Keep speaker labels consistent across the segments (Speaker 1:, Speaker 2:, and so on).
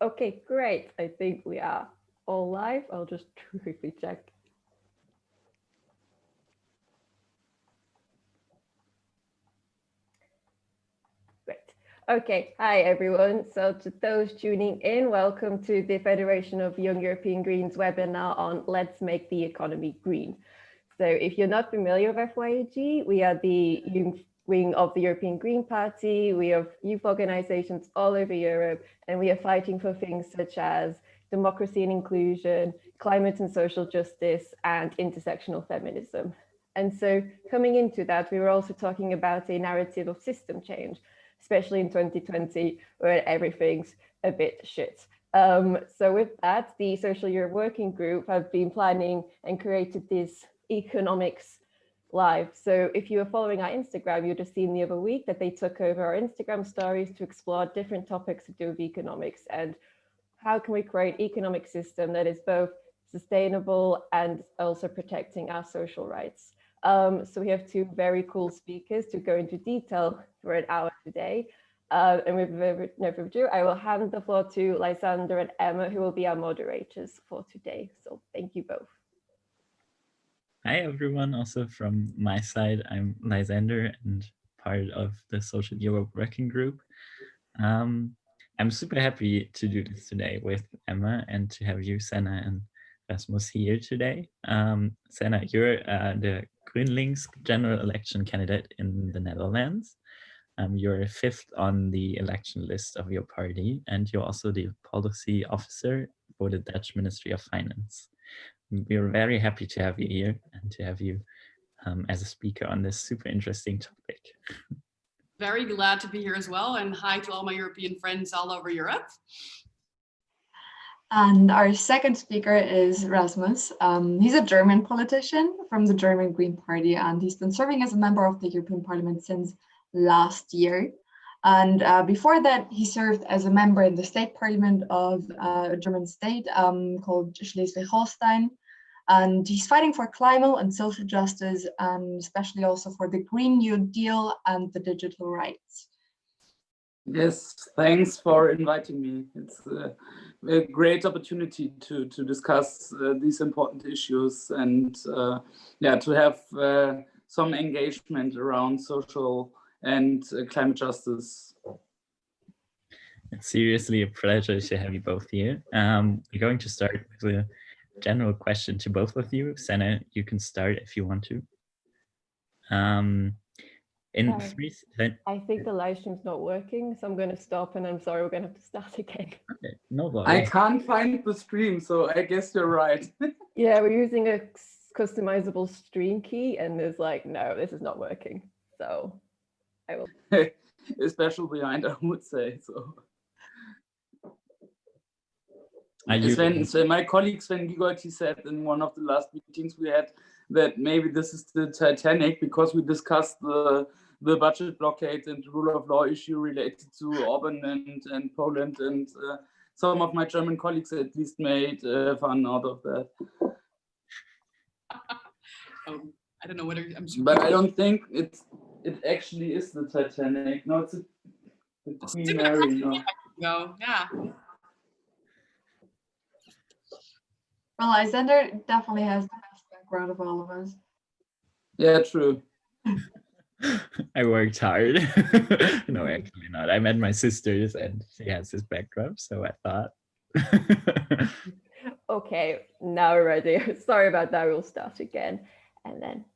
Speaker 1: Okay, great. I think we are all live. I'll just quickly check. Great. Okay, hi everyone. So to those tuning in, welcome to the Federation of Young European Greens webinar on Let's Make the Economy Green. So if you're not familiar with FYEG, we are the youth wing of the European Green Party. We have youth organizations all over Europe, and we are fighting for things such as democracy and inclusion, climate and social justice, and intersectional feminism. And so coming into that, we were also talking about a narrative of system change, especially in 2020, where everything's a bit shit. So with that, the Social Europe Working Group have been planning and created this economics live. So if you were following our Instagram, you'd have seen the other week that they took over our Instagram stories to explore different topics to do with economics and how can we create economic system that is both sustainable and also protecting our social rights. So we have two very cool speakers to go into detail for an hour today. And with no further ado, I will hand the floor to Lysander and Emma, who will be our moderators for today. So thank you both.
Speaker 2: Hi everyone, also from my side, I'm Lysander and part of the Social Europe Working Group. I'm super happy to do this today with Emma and to have you, Senna and Rasmus, here today. Senna, you're the GroenLinks general election candidate in the Netherlands. You're fifth on the election list of your party, and you're also the policy officer for the Dutch Ministry of Finance. We're very happy to have you here and to have you as a speaker on this super interesting topic.
Speaker 3: Very glad to be here as well, and hi to all my European friends all over Europe.
Speaker 4: And our second speaker is Rasmus. He's a German politician from the German Green Party, and he's been serving as a member of the European Parliament since last year. And before that, he served as a member in the state parliament of a German state called Schleswig-Holstein. And he's fighting for climate and social justice, and especially also for the Green New Deal and the digital rights.
Speaker 5: Yes, thanks for inviting me. It's a great opportunity to discuss these important issues and yeah, to have some engagement around social and climate justice.
Speaker 2: It's seriously a pleasure to have you both here. We're going to start with a general question to both of you. Senna, you can start if you want to.
Speaker 1: I think the live stream's not working, so I'm going to stop, and I'm sorry, we're going to have to start again.
Speaker 2: Okay, no worries.
Speaker 5: I can't find the stream, so I guess you're right.
Speaker 1: Yeah, we're using a customizable stream key, and there's like, no, this is not working. So I will.
Speaker 5: A special behind, I would say. So. Sven, my colleague Sven Giegold, he said in one of the last meetings we had that maybe this is the Titanic because we discussed the budget blockade and rule of law issue related to Orban and Poland, and some of my German colleagues at least made fun out of that.
Speaker 3: I don't know whether I'm sure.
Speaker 5: But I don't think it actually is the Titanic. No, it's the Queen Mary.
Speaker 3: No, yeah.
Speaker 4: Well, Lysander definitely has the best background of all of us.
Speaker 5: Yeah, true.
Speaker 2: I worked hard. No, actually not. I met my sisters and she has this background, so I thought.
Speaker 1: Okay, now we're ready. Sorry about that. We'll start again. And then.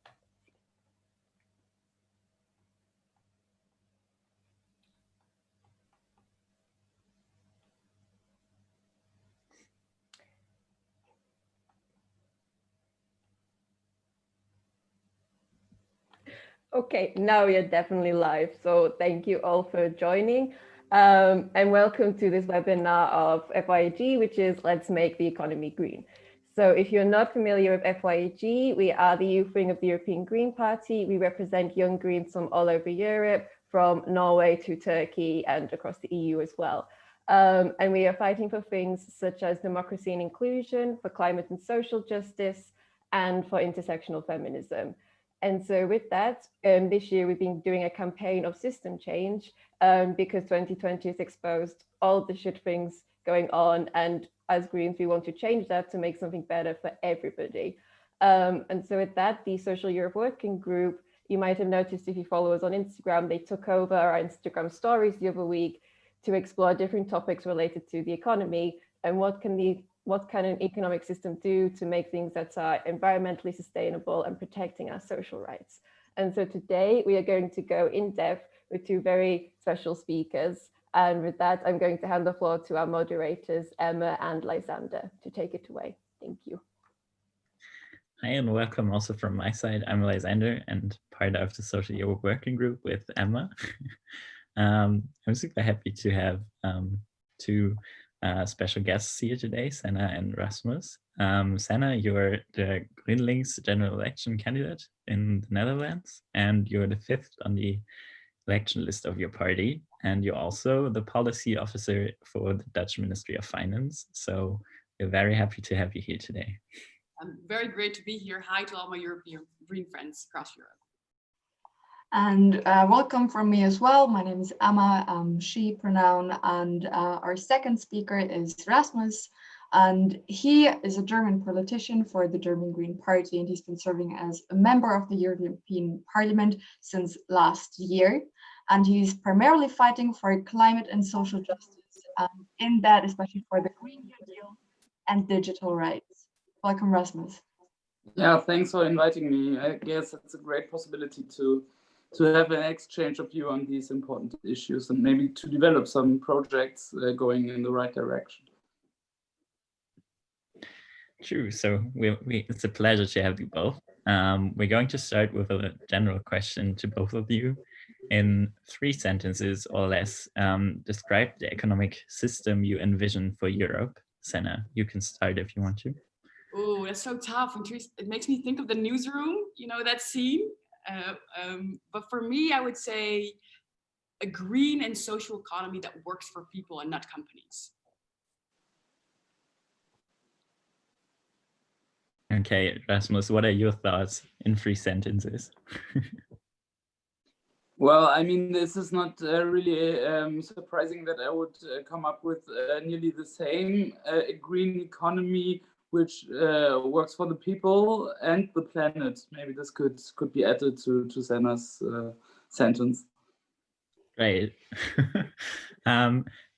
Speaker 1: Okay, now we are definitely live. So thank you all for joining. And welcome to this webinar of FYEG, which is Let's Make the Economy Green. So if you're not familiar with FYEG, we are the youth wing of the European Green Party. We represent young Greens from all over Europe, from Norway to Turkey and across the EU as well. And we are fighting for things such as democracy and inclusion, for climate and social justice, and for intersectional feminism. And so with that, this year we've been doing a campaign of system change because 2020 has exposed all the shit things going on. And as Greens, we want to change that to make something better for everybody. And so with that, the Social Europe Working Group, you might have noticed if you follow us on Instagram, they took over our Instagram stories the other week to explore different topics related to the economy and what can an economic system do to make things that are environmentally sustainable and protecting our social rights. And so today we are going to go in depth with two very special speakers. And with that, I'm going to hand the floor to our moderators, Emma and Lysander, to take it away. Thank you.
Speaker 2: Hi and welcome also from my side. I'm Lysander and part of the Social Europe Working Group with Emma. I'm super happy to have two special guests here today, Senna and Rasmus. Senna, you're the GroenLinks general election candidate in the Netherlands, and you're the 5th on the election list of your party. And you're also the policy officer for the Dutch Ministry of Finance. So we're very happy to have you here today.
Speaker 3: I'm very great to be here. Hi to all my European Green friends across Europe.
Speaker 4: And welcome from me as well. My name is Emma, she pronoun, and our second speaker is Rasmus. And he is a German politician for the German Green Party, and he's been serving as a member of the European Parliament since last year. And he's primarily fighting for climate and social justice, in that especially for the Green New Deal and digital rights. Welcome, Rasmus.
Speaker 5: Yeah, thanks for inviting me. I guess it's a great possibility to have an exchange of view on these important issues and maybe to develop some projects going in the right direction.
Speaker 2: True. So it's a pleasure to have you both. We're going to start with a general question to both of you. In 3 sentences or less, describe the economic system you envision for Europe. Senna, you can start if you want to.
Speaker 3: Oh, that's so tough. It makes me think of the newsroom, you know, that scene. But for me, I would say a green and social economy that works for people and not companies.
Speaker 2: Okay, Rasmus, what are your thoughts in 3 sentences?
Speaker 5: Well, I mean, this is not really surprising that I would come up with nearly the same. A green economy which works for the people and the planet. Maybe this could be added to Senna's sentence. Great.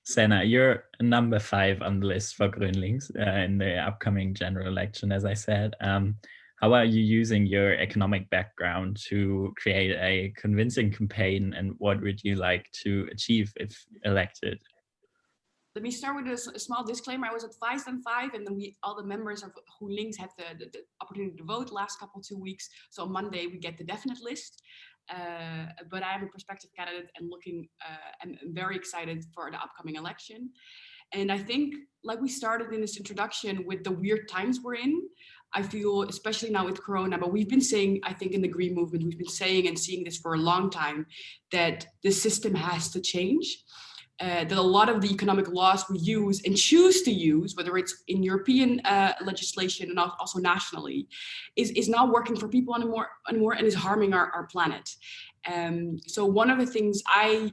Speaker 2: Senna, you're number 5 on the list for GroenLinks in the upcoming general election, as I said. How are you using your economic background to create a convincing campaign, and what would you like to achieve if elected?
Speaker 3: Let me start with a small disclaimer. I was advised on 5, and then all the members of GroenLinks had the opportunity to vote last 2 weeks. So on Monday we get the definite list. But I am a prospective candidate and I'm very excited for the upcoming election. And I think, like we started in this introduction, with the weird times we're in, I feel, especially now with Corona, but we've been saying, I think in the Green movement, we've been saying and seeing this for a long time, that the system has to change. That a lot of the economic laws we use and choose to use, whether it's in European legislation and also nationally, is not working for people anymore and is harming our planet. So one of the things I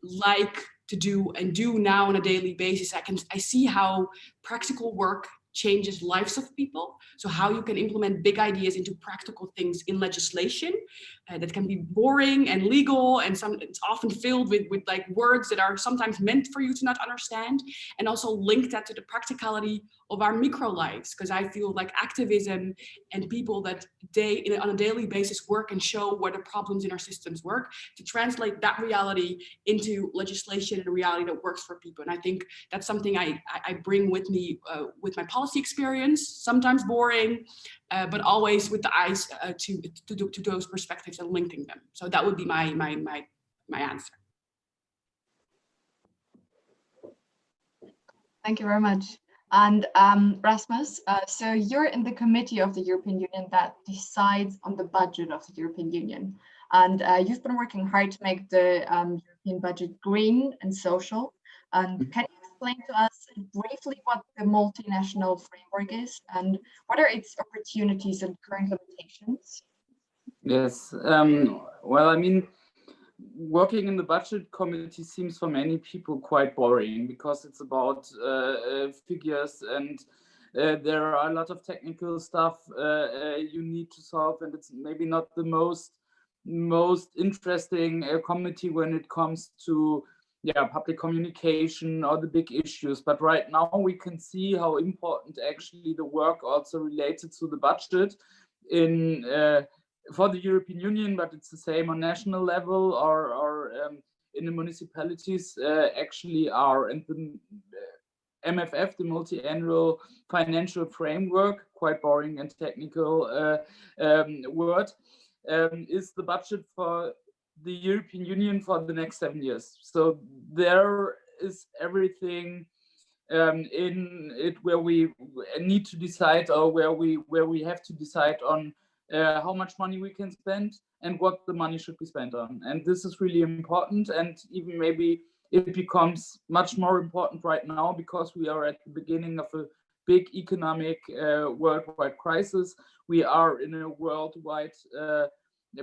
Speaker 3: like to do and do now on a daily basis, I see how practical work changes lives of people. So how you can implement big ideas into practical things in legislation that can be boring and legal, and it's often filled with like words that are sometimes meant for you to not understand, and also link that to the practicality of our micro lives, because I feel like activism and people that on a daily basis work and show where the problems in our systems work, to translate that reality into legislation and a reality that works for people. And I think that's something I bring with me with my policy experience, sometimes boring, but always with the eyes to those perspectives and linking them. So that would be my answer.
Speaker 4: Thank you very much. And Rasmus, so you're in the committee of the European Union that decides on the budget of the European Union. And you've been working hard to make the European budget green and social. And can you explain to us briefly what the multinational framework is and what are its opportunities and current limitations?
Speaker 5: Yes. Well, I mean, working in the budget committee seems for many people quite boring because it's about figures and there are a lot of technical stuff you need to solve, and it's maybe not the most interesting committee when it comes to public communication or the big issues. But right now we can see how important actually the work also related to the budget in for the European Union, but it's the same on national level or in the municipalities actually are. And the MFF, the multi-annual financial framework, quite boring and technical word, is the budget for the European Union for the next 7 years. So there is everything in it where we need to decide, or where we have to decide on how much money we can spend and what the money should be spent on. And this is really important, and even maybe it becomes much more important right now because we are at the beginning of a big economic worldwide crisis. We are in a worldwide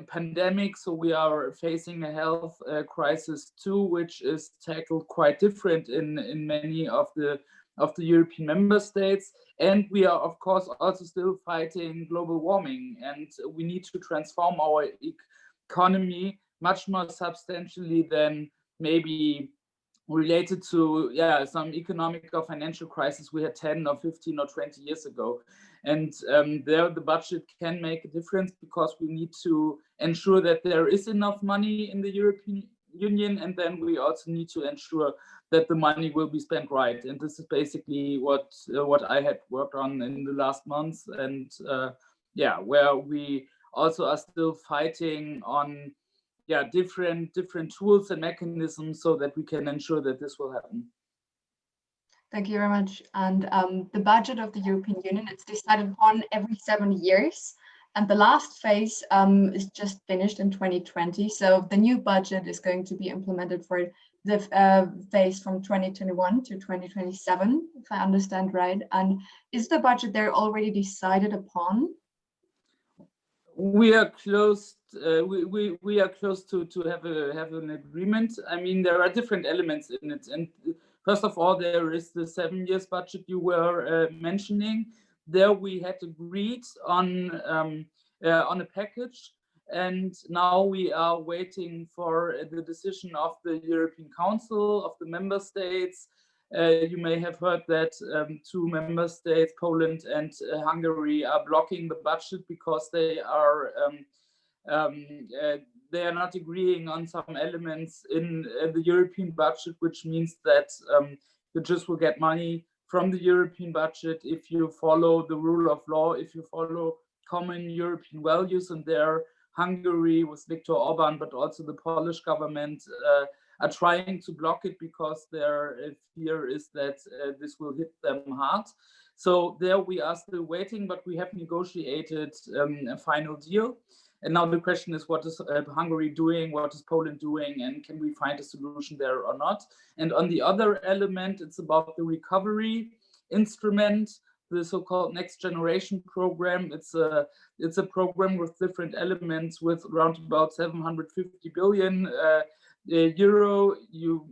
Speaker 5: pandemic, so we are facing a health crisis too, which is tackled quite different in many of the European member states. And we are, of course, also still fighting global warming, and we need to transform our economy much more substantially than maybe related to some economic or financial crisis we had 10 or 15 or 20 years ago. And there the budget can make a difference because we need to ensure that there is enough money in the European Union, and then we also need to ensure that the money will be spent right. And this is basically what I had worked on in the last months, and where we also are still fighting on different tools and mechanisms so that we can ensure that this will happen.
Speaker 4: Thank you very much. And the budget of the European Union, it's decided upon every 7 years. And the last phase is just finished in 2020. So the new budget is going to be implemented for the phase from 2021 to 2027, if I understand right. And is the budget there already decided upon?
Speaker 5: We are close. We are close to have an agreement. I mean, there are different elements in it, and first of all, there is the 7 years budget you were mentioning. There we had agreed on a package, and now we are waiting for the decision of the European Council, of the member states. You may have heard that 2 member states, Poland and Hungary, are blocking the budget because they are not agreeing on some elements in the European budget, which means that you just will get money from the European budget if you follow the rule of law, if you follow common European values. And there, Hungary with Viktor Orban, but also the Polish government are trying to block it because their fear is that this will hit them hard. So there we are still waiting, but we have negotiated a final deal. And now the question is, what is Hungary doing? What is Poland doing? And can we find a solution there or not? And on the other element, it's about the recovery instrument, the so-called Next Generation program. It's a program with different elements with around about 750 billion euro. You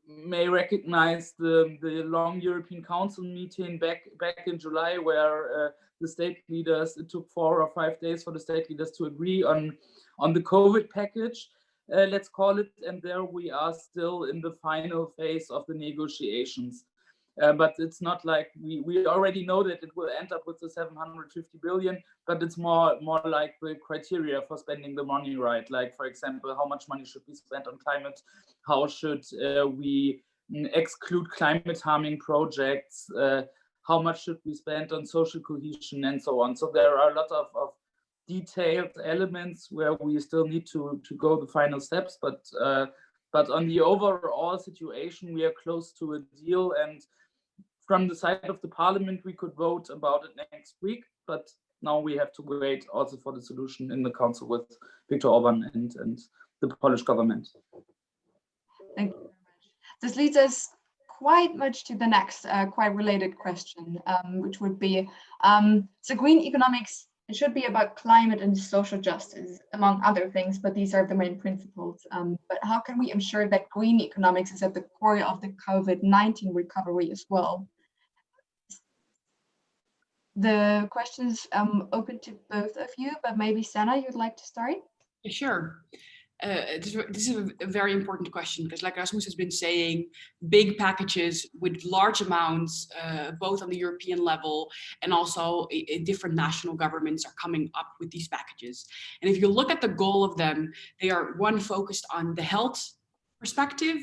Speaker 5: may recognize the long European Council meeting back in July, where the state leaders, it took 4 or 5 days for the state leaders to agree on the COVID package, let's call it. And there we are still in the final phase of the negotiations. But it's not like we already know that it will end up with the 750 billion, but it's more like the criteria for spending the money right. Like, for example, how much money should be spent on climate? How should we exclude climate harming projects? How much should be spent on social cohesion and so on? So there are a lot of detailed elements where we still need to go the final steps. But on the overall situation, we are close to a deal. And from the side of the parliament, we could vote about it next week, but now we have to wait also for the solution in the council with Viktor Orban and the Polish government.
Speaker 4: Thank you very much. This leads us quite much to the next quite related question, which would be, so green economics It should be about climate and social justice, among other things, but these are the main principles. But how can we ensure that green economics is at the core of the COVID-19 recovery as well? The question's open to both of you, but maybe Senna, you'd like to start?
Speaker 3: Sure. This is a very important question because, like Rasmus has been saying, big packages with large amounts, both on the European level and also different national governments are coming up with these packages. And if you look at the goal of them, they are one focused on the health perspective,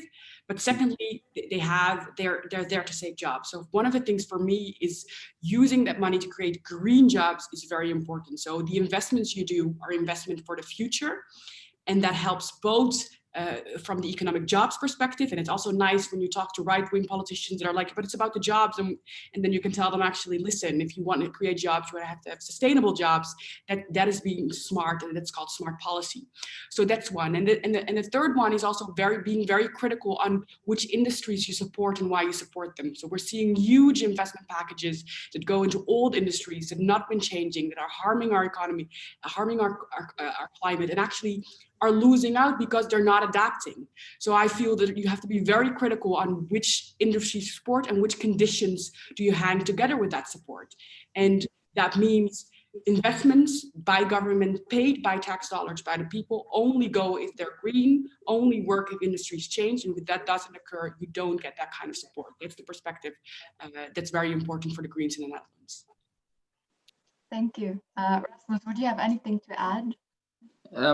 Speaker 3: but secondly, they're there to save jobs. So one of the things for me is using that money to create green jobs is very important. So the investments you do are investment for the future. And that helps both from the economic jobs perspective. And it's also nice when you talk to right-wing politicians that are like, but it's about the jobs. And then you can tell them, actually, listen, if you want to create jobs, you have to have sustainable jobs. That is being smart, and that's called smart policy. So that's one. And the third one is also being very critical on which industries you support and why you support them. So we're seeing huge investment packages that go into old industries that have not been changing, that are harming our economy, harming our climate, and actually are losing out because they're not adapting. So I feel that you have to be very critical on which industry support and which conditions do you hang together with that support. And that means investments by government, paid by tax dollars by the people, only go if they're green, only work if industries change. And if that doesn't occur, you don't get that kind of support. That's the perspective that's very important for the Greens in the Netherlands.
Speaker 4: Thank you. Rasmus, would you have anything to add?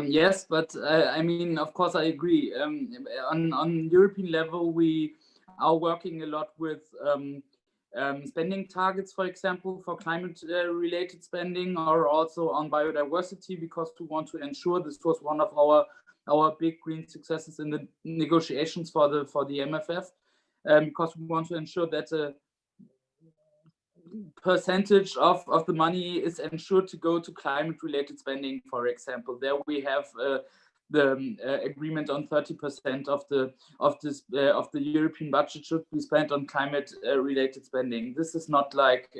Speaker 5: Yes, but I mean, of course, I agree. On European level, we are working a lot with spending targets, for example, for climate-related spending, or also on biodiversity, because we want to ensure this was one of our big green successes in the negotiations for the MFF, because we want to ensure that percentage of the money is ensured to go to climate-related spending. For example, there we have the agreement on 30% of the European budget should be spent on climate-related spending. This is not like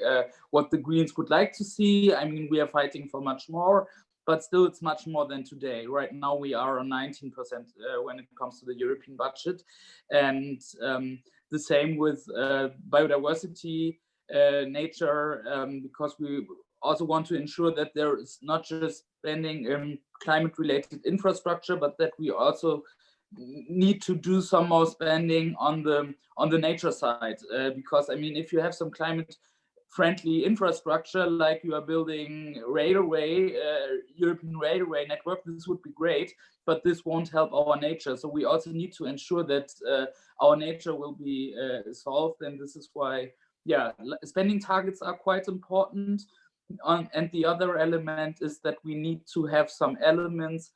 Speaker 5: what the Greens would like to see. I mean, we are fighting for much more, but still it's much more than today. Right now we are on 19% when it comes to the European budget, and the same with biodiversity. Nature, because we also want to ensure that there is not just spending climate-related infrastructure, but that we also need to do some more spending on the nature side. Because I mean, if you have some climate-friendly infrastructure, like you are building railway, European railway network, this would be great, but this won't help our nature. So we also need to ensure that our nature will be solved, and this is why. Yeah, spending targets are quite important. And the other element is that we need to have some elements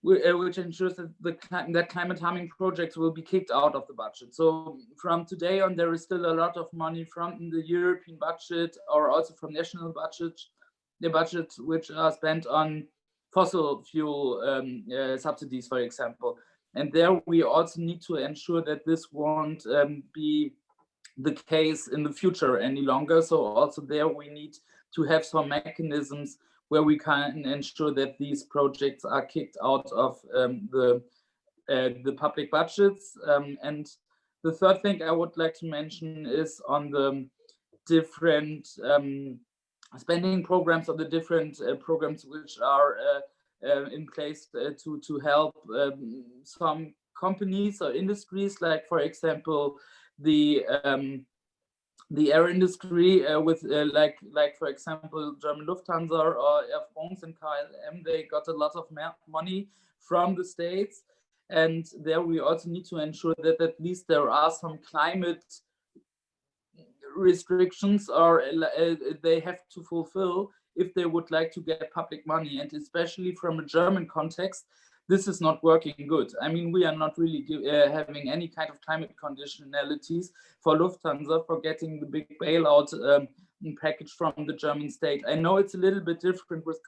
Speaker 5: which ensures that climate harming projects will be kicked out of the budget. So from today on, there is still a lot of money from the European budget or also from national budgets, the budgets which are spent on fossil fuel subsidies, for example. And there we also need to ensure that this won't be the case in the future any longer. So also there we need to have some mechanisms where we can ensure that these projects are kicked out of the public budgets. And the third thing I would like to mention is on the different spending programs, or the different programs which are in place to help some companies or industries, like for example the air industry with like for example German Lufthansa or Air France and KLM. They got a lot of money from the states, and there we also need to ensure that at least there are some climate restrictions or they have to fulfill if they would like to get public money. And especially from a German context, this is not working good. I mean, we are not really having any kind of climate conditionalities for Lufthansa for getting the big bailout package from the German state. I know it's a little bit different with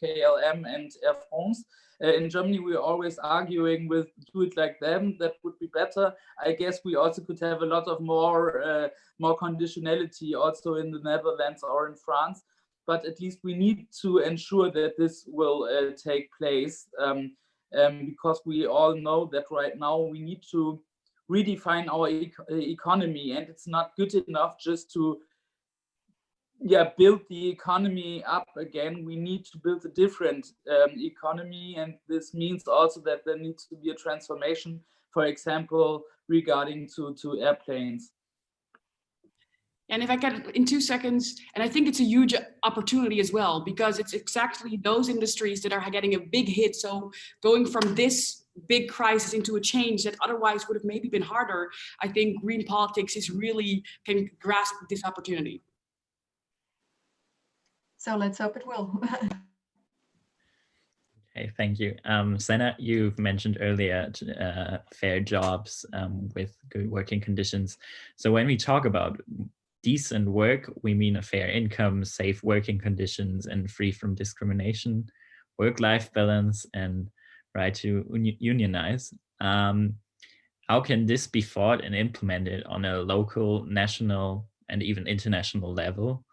Speaker 5: KLM and Air France. In Germany, we're always arguing with do it like them, that would be better. I guess we also could have a lot of more conditionality also in the Netherlands or in France. but at least we need to ensure that this will take place, because we all know that right now we need to redefine our economy, and it's not good enough just to build the economy up again. We need to build a different economy, and this means also that there needs to be a transformation, for example, regarding to airplanes.
Speaker 3: And if I get it in 2 seconds, and I think it's a huge opportunity as well, because it's exactly those industries that are getting a big hit. So going from this big crisis into a change that otherwise would have maybe been harder, I think green politics can grasp this opportunity.
Speaker 4: So let's hope it will.
Speaker 2: Okay, thank you. Senna, you've mentioned earlier fair jobs with good working conditions. So when we talk about decent work, we mean a fair income, safe working conditions, and free from discrimination, work-life balance, and right to unionize. How can this be thought and implemented on a local, national, and even international level?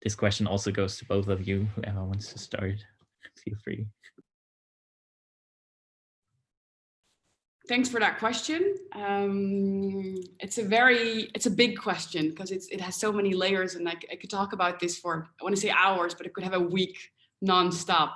Speaker 2: This question also goes to both of you. Whoever wants to start, feel free.
Speaker 3: Thanks for that question. It's a big question because it has so many layers, and I could talk about this for, I want to say hours, but it could have a week nonstop.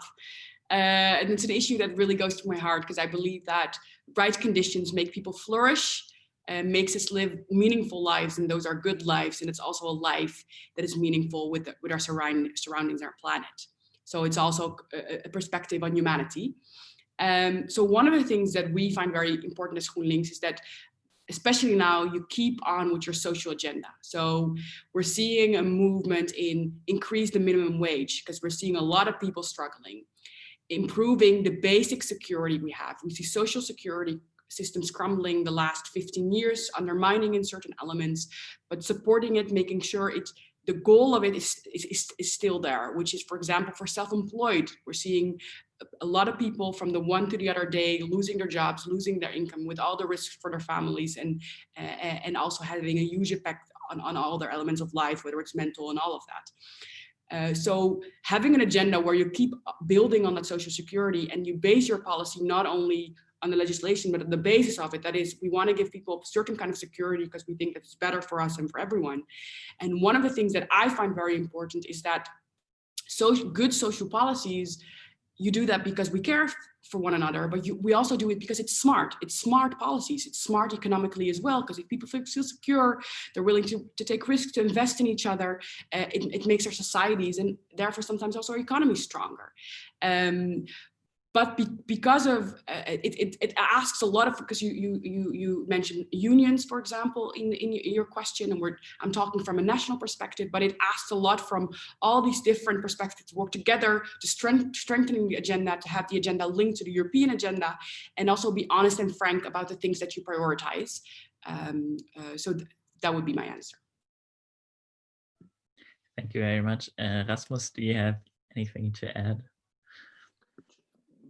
Speaker 3: And it's an issue that really goes to my heart because I believe that right conditions make people flourish and makes us live meaningful lives, and those are good lives, and it's also a life that is meaningful with our surroundings, our planet. So it's also a perspective on humanity. So one of the things that we find very important as GroenLinks is that, especially now, you keep on with your social agenda. So we're seeing a movement in increase the minimum wage because we're seeing a lot of people struggling, improving the basic security we have. We see social security systems crumbling the last 15 years, undermining in certain elements, but supporting it, making sure the goal of it is still there, which is, for example, for self-employed, we're seeing a lot of people from the one to the other day losing their jobs, losing their income with all the risks for their families, and also having a huge effect on all their elements of life, whether it's mental and all of that. So having an agenda where you keep building on that social security and you base your policy not only on the legislation, but the basis of it, that is, we want to give people a certain kind of security because we think that's better for us and for everyone. And one of the things that I find very important is that good social policies, you do that because we care for one another, but we also do it because it's smart. It's smart policies. It's smart economically as well, because if people feel secure, they're willing to take risks, to invest in each other. It makes our societies and therefore sometimes also our economy stronger. But because of it asks a lot of, because you mentioned unions, for example, in your question, and I'm talking from a national perspective, but it asks a lot from all these different perspectives to work together to strengthening the agenda, to have the agenda linked to the European agenda, and also be honest and frank about the things that you prioritize. So that would be my answer.
Speaker 2: Thank you very much. Rasmus, do you have anything to add?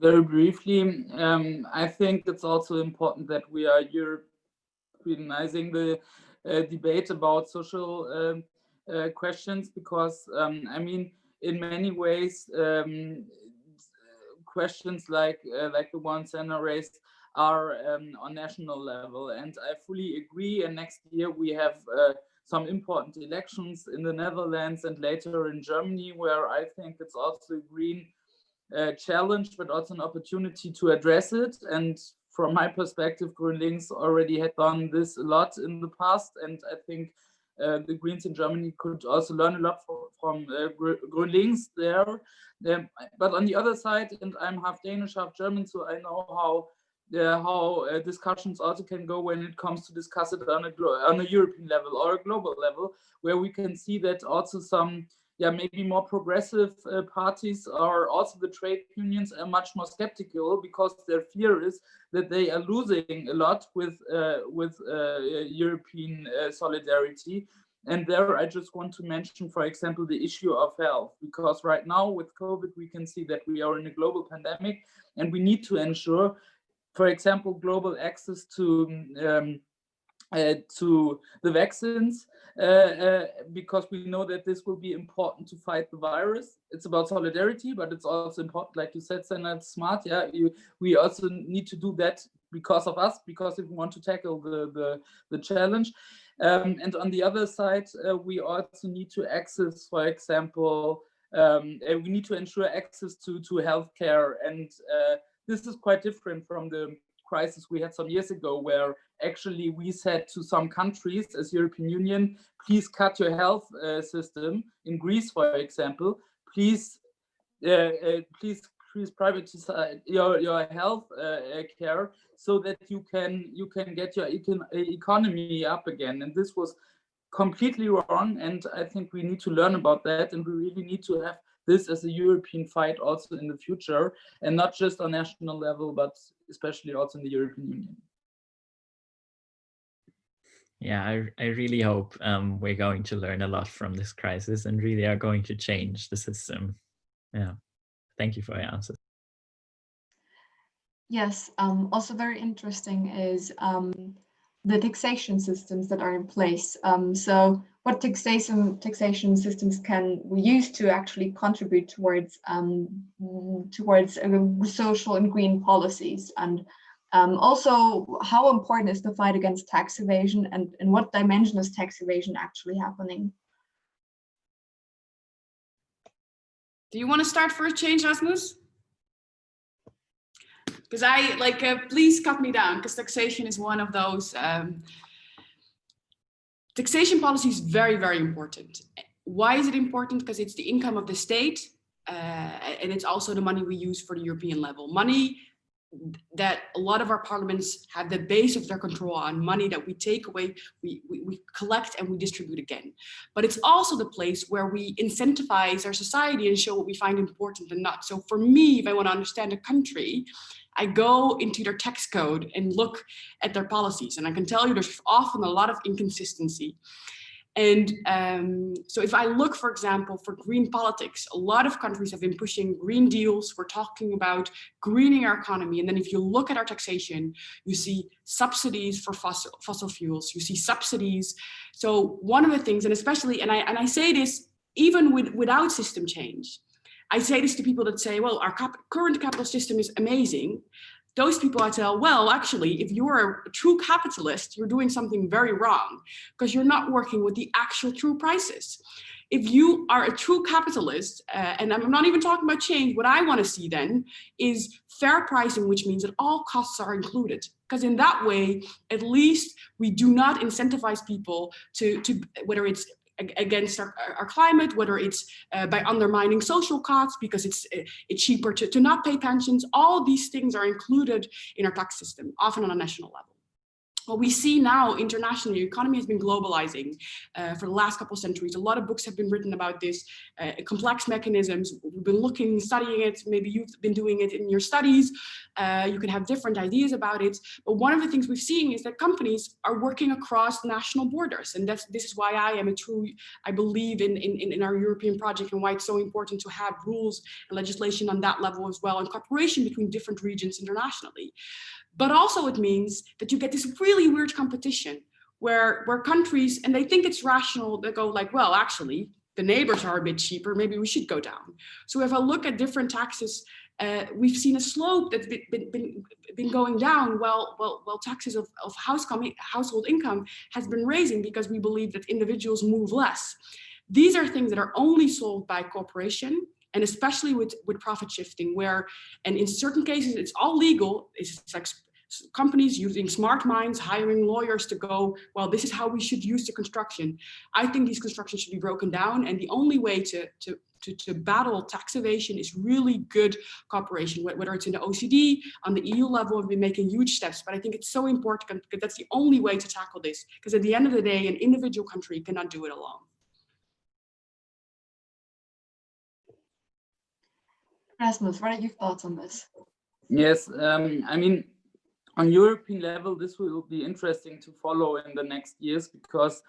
Speaker 5: Very briefly, I think it's also important that we are Europeanizing the debate about social questions, because I mean, in many ways, questions like the one Senna raised are on national level, and I fully agree. And next year we have some important elections in the Netherlands and later in Germany, where I think it's also a green challenge, but also an opportunity to address it. And from my perspective, GroenLinks already had done this a lot in the past, and I think the Greens in Germany could also learn a lot from GroenLinks there. But on the other side, and I'm half Danish, half German, so I know how discussions also can go when it comes to discuss it on a European level or a global level, where we can see that also some maybe more progressive parties, or also the trade unions, are much more skeptical, because their fear is that they are losing a lot with European solidarity. And there I just want to mention, for example, the issue of health, because right now with COVID, we can see that we are in a global pandemic, and we need to ensure, for example, global access to to the vaccines, because we know that this will be important to fight the virus. It's about solidarity, but it's also important, like you said, Senna, it's smart. Yeah, we also need to do that because of us, because if we want to tackle the challenge. And on the other side, we also need to access, for example, we need to ensure access to healthcare, and this is quite different from the crisis we had some years ago, where actually we said to some countries as European Union, please cut your health system. In Greece, for example, please privatize your health care, so that you can get your economy up again. And this was completely wrong, and I think we need to learn about that, and we really need to have this as a European fight also in the future, and not just on national level, but especially also in the European Union.
Speaker 2: Yeah, I really hope we're going to learn a lot from this crisis and really are going to change the system. Yeah, thank you for your answers.
Speaker 4: Yes, also very interesting is the taxation systems that are in place. So what taxation systems can we use to actually contribute towards social and green policies? And also, how important is the fight against tax evasion, and in what dimension is tax evasion actually happening?
Speaker 3: Do you want to start first, change, Rasmus? Because I please cut me down, because taxation is one of those. Taxation policy is very, very important. Why is it important? Because it's the income of the state, and it's also the money we use for the European level. Money that a lot of our parliaments have the base of their control on, money that we take away, we collect and we distribute again. But it's also the place where we incentivize our society and show what we find important and not. So for me, if I want to understand a country, I go into their tax code and look at their policies. And I can tell you there's often a lot of inconsistency. And so if I look, for example, for green politics, a lot of countries have been pushing green deals. We're talking about greening our economy. And then if you look at our taxation, you see subsidies for fossil fuels, you see subsidies. So one of the things, and especially, and I say this even without system change, I say this to people that say, well, our current capital system is amazing. Those people I tell, well, actually, if you're a true capitalist, you're doing something very wrong, because you're not working with the actual true prices. If you are a true capitalist, and I'm not even talking about change, what I want to see then is fair pricing, which means that all costs are included. Because in that way, at least we do not incentivize people to whether it's against our climate, whether it's by undermining social costs because it's cheaper to not pay pensions. All these things are included in our tax system, often on a national level. What we see now internationally, the economy has been globalizing for the last couple of centuries. A lot of books have been written about this, complex mechanisms. We've been studying it. Maybe you've been doing it in your studies. You can have different ideas about it. But one of the things we've seen is that companies are working across national borders. And this is why I believe in our European project, and why it's so important to have rules and legislation on that level as well, and cooperation between different regions internationally. But also it means that you get this really weird competition where countries, and they think it's rational, they go like, well, actually, the neighbors are a bit cheaper, maybe we should go down. So if I look at different taxes, we've seen a slope that's been going down while taxes of household income has been raising, because we believe that individuals move less. These are things that are only solved by cooperation, and especially with profit shifting, and in certain cases, it's all legal. It's like companies using smart minds, hiring lawyers to go, well, this is how we should use the construction. I think these constructions should be broken down, and the only way to battle tax evasion is really good cooperation, whether it's in the OECD, on the EU level. We've been making huge steps, but I think it's so important, because that's the only way to tackle this, because at the end of the day, an individual country cannot do it alone.
Speaker 4: Rasmus, what are your thoughts on this?
Speaker 5: Yes, I mean, on European level, this will be interesting to follow in the next years, because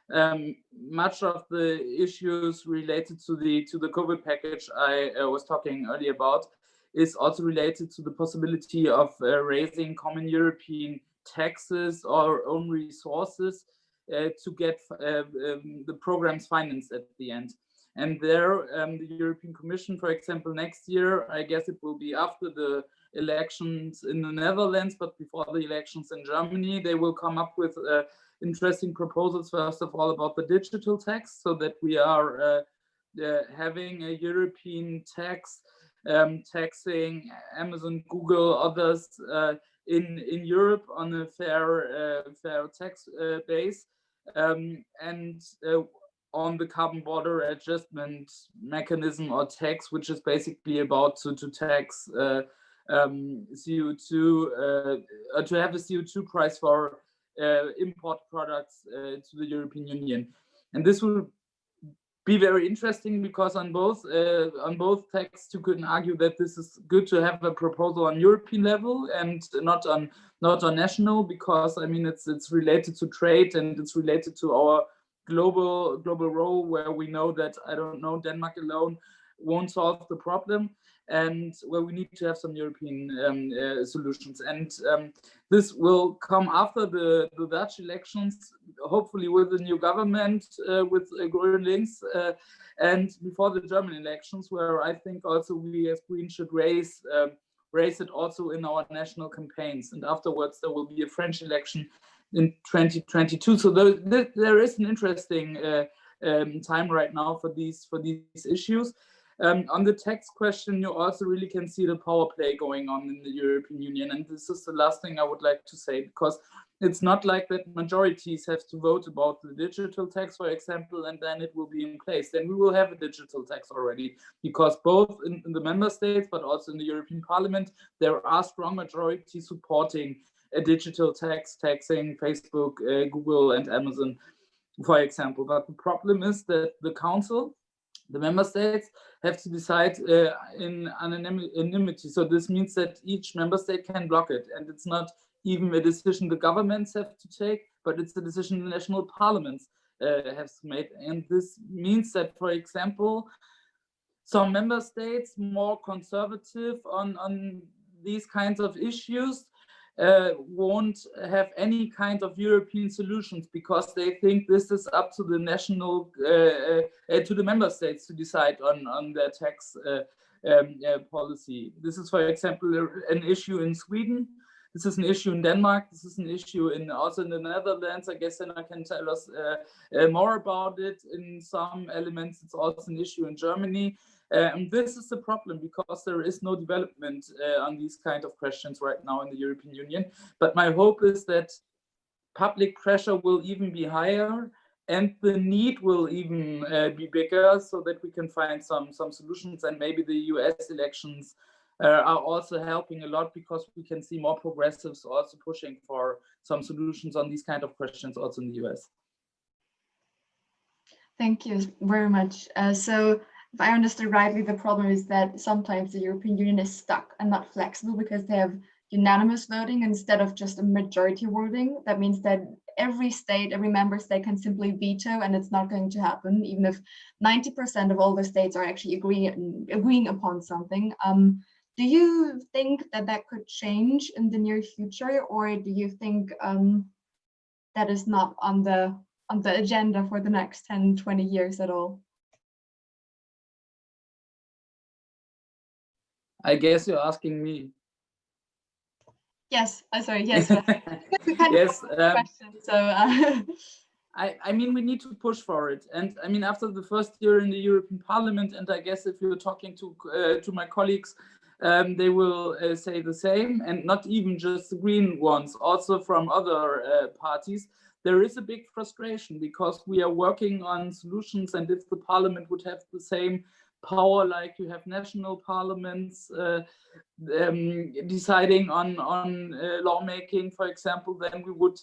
Speaker 5: much of the issues related to the COVID package I was talking earlier about is also related to the possibility of raising common European taxes or own resources to get the programs financed at the end. And there, the European Commission, for example, next year, I guess it will be after the elections in the Netherlands, but before the elections in Germany, they will come up with interesting proposals, first of all, about the digital tax, so that we are having a European tax taxing Amazon, Google, others in Europe on a fair tax base, and on the carbon border adjustment mechanism or tax, which is basically about to tax CO2, to have a CO2 price for import products to the European Union. And this will be very interesting, because on both texts you could argue that this is good to have a proposal on European level and not on national, because I mean it's related to trade and it's related to our global role, where we know that, I don't know, Denmark alone won't solve the problem, and where we need to have some European solutions. And this will come after the Dutch elections, hopefully with the new government, with GroenLinks, and before the German elections, where I think also we as Greens should raise it also in our national campaigns. And afterwards there will be a French election in 2022. So there is an interesting time right now for these issues. On the tax question, you also really can see the power play going on in the European Union. And this is the last thing I would like to say, because it's not like that majorities have to vote about the digital tax, for example, and then it will be in place. Then we will have a digital tax already, because both in the member states, but also in the European Parliament, there are strong majorities supporting a digital tax, taxing Facebook, Google, and Amazon, for example. But the problem is that the Council, the member states, have to decide in anonymity. So this means that each member state can block it, and it's not even a decision the governments have to take, but it's a decision the national parliaments have to make. And this means that, for example, some member states more conservative on these kinds of issues won't have any kind of European solutions, because they think this is up to the national, to the member states to decide on their tax policy. This is, for example, an issue in Sweden. This is an issue in Denmark. This is an issue also in the Netherlands. I guess Senna can tell us more about it. In some elements, it's also an issue in Germany. And this is the problem, because there is no development on these kind of questions right now in the European Union. But my hope is that public pressure will even be higher, and the need will even be bigger, so that we can find some solutions. And maybe the US elections are also helping a lot, because we can see more progressives also pushing for some solutions on these kind of questions also in the US.
Speaker 4: Thank you very much. So if I understood rightly, the problem is that sometimes the European Union is stuck and not flexible, because they have unanimous voting instead of just a majority voting. That means that every state, every member state can simply veto, and it's not going to happen, even if 90% of all the states are actually agreeing upon something. Do you think that could change in the near future, or do you think that is not on the agenda for the next 10, 20 years at all?
Speaker 5: I guess you're asking me.
Speaker 4: Yes, sorry, yes.
Speaker 5: Yes.
Speaker 4: Question, so
Speaker 5: I mean, we need to push for it. And I mean, after the first year in the European Parliament, and I guess if you're talking to my colleagues, they will say the same, and not even just the Green ones, also from other parties. There is a big frustration, because we are working on solutions, and if the Parliament would have the same power like you have national parliaments deciding on lawmaking, for example, then we would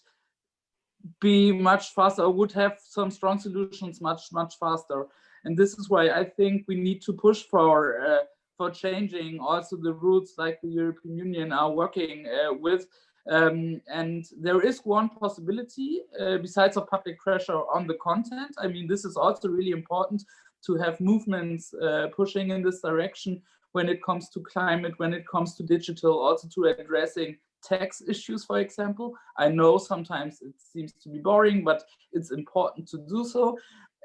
Speaker 5: be much faster, would have some strong solutions much faster. And this is why I think we need to push for changing also the rules like the European Union are working with. And there is one possibility besides of public pressure on the content. I mean, this is also really important to have movements pushing in this direction when it comes to climate, when it comes to digital, also to addressing tax issues, for example. I know sometimes it seems to be boring, but it's important to do so.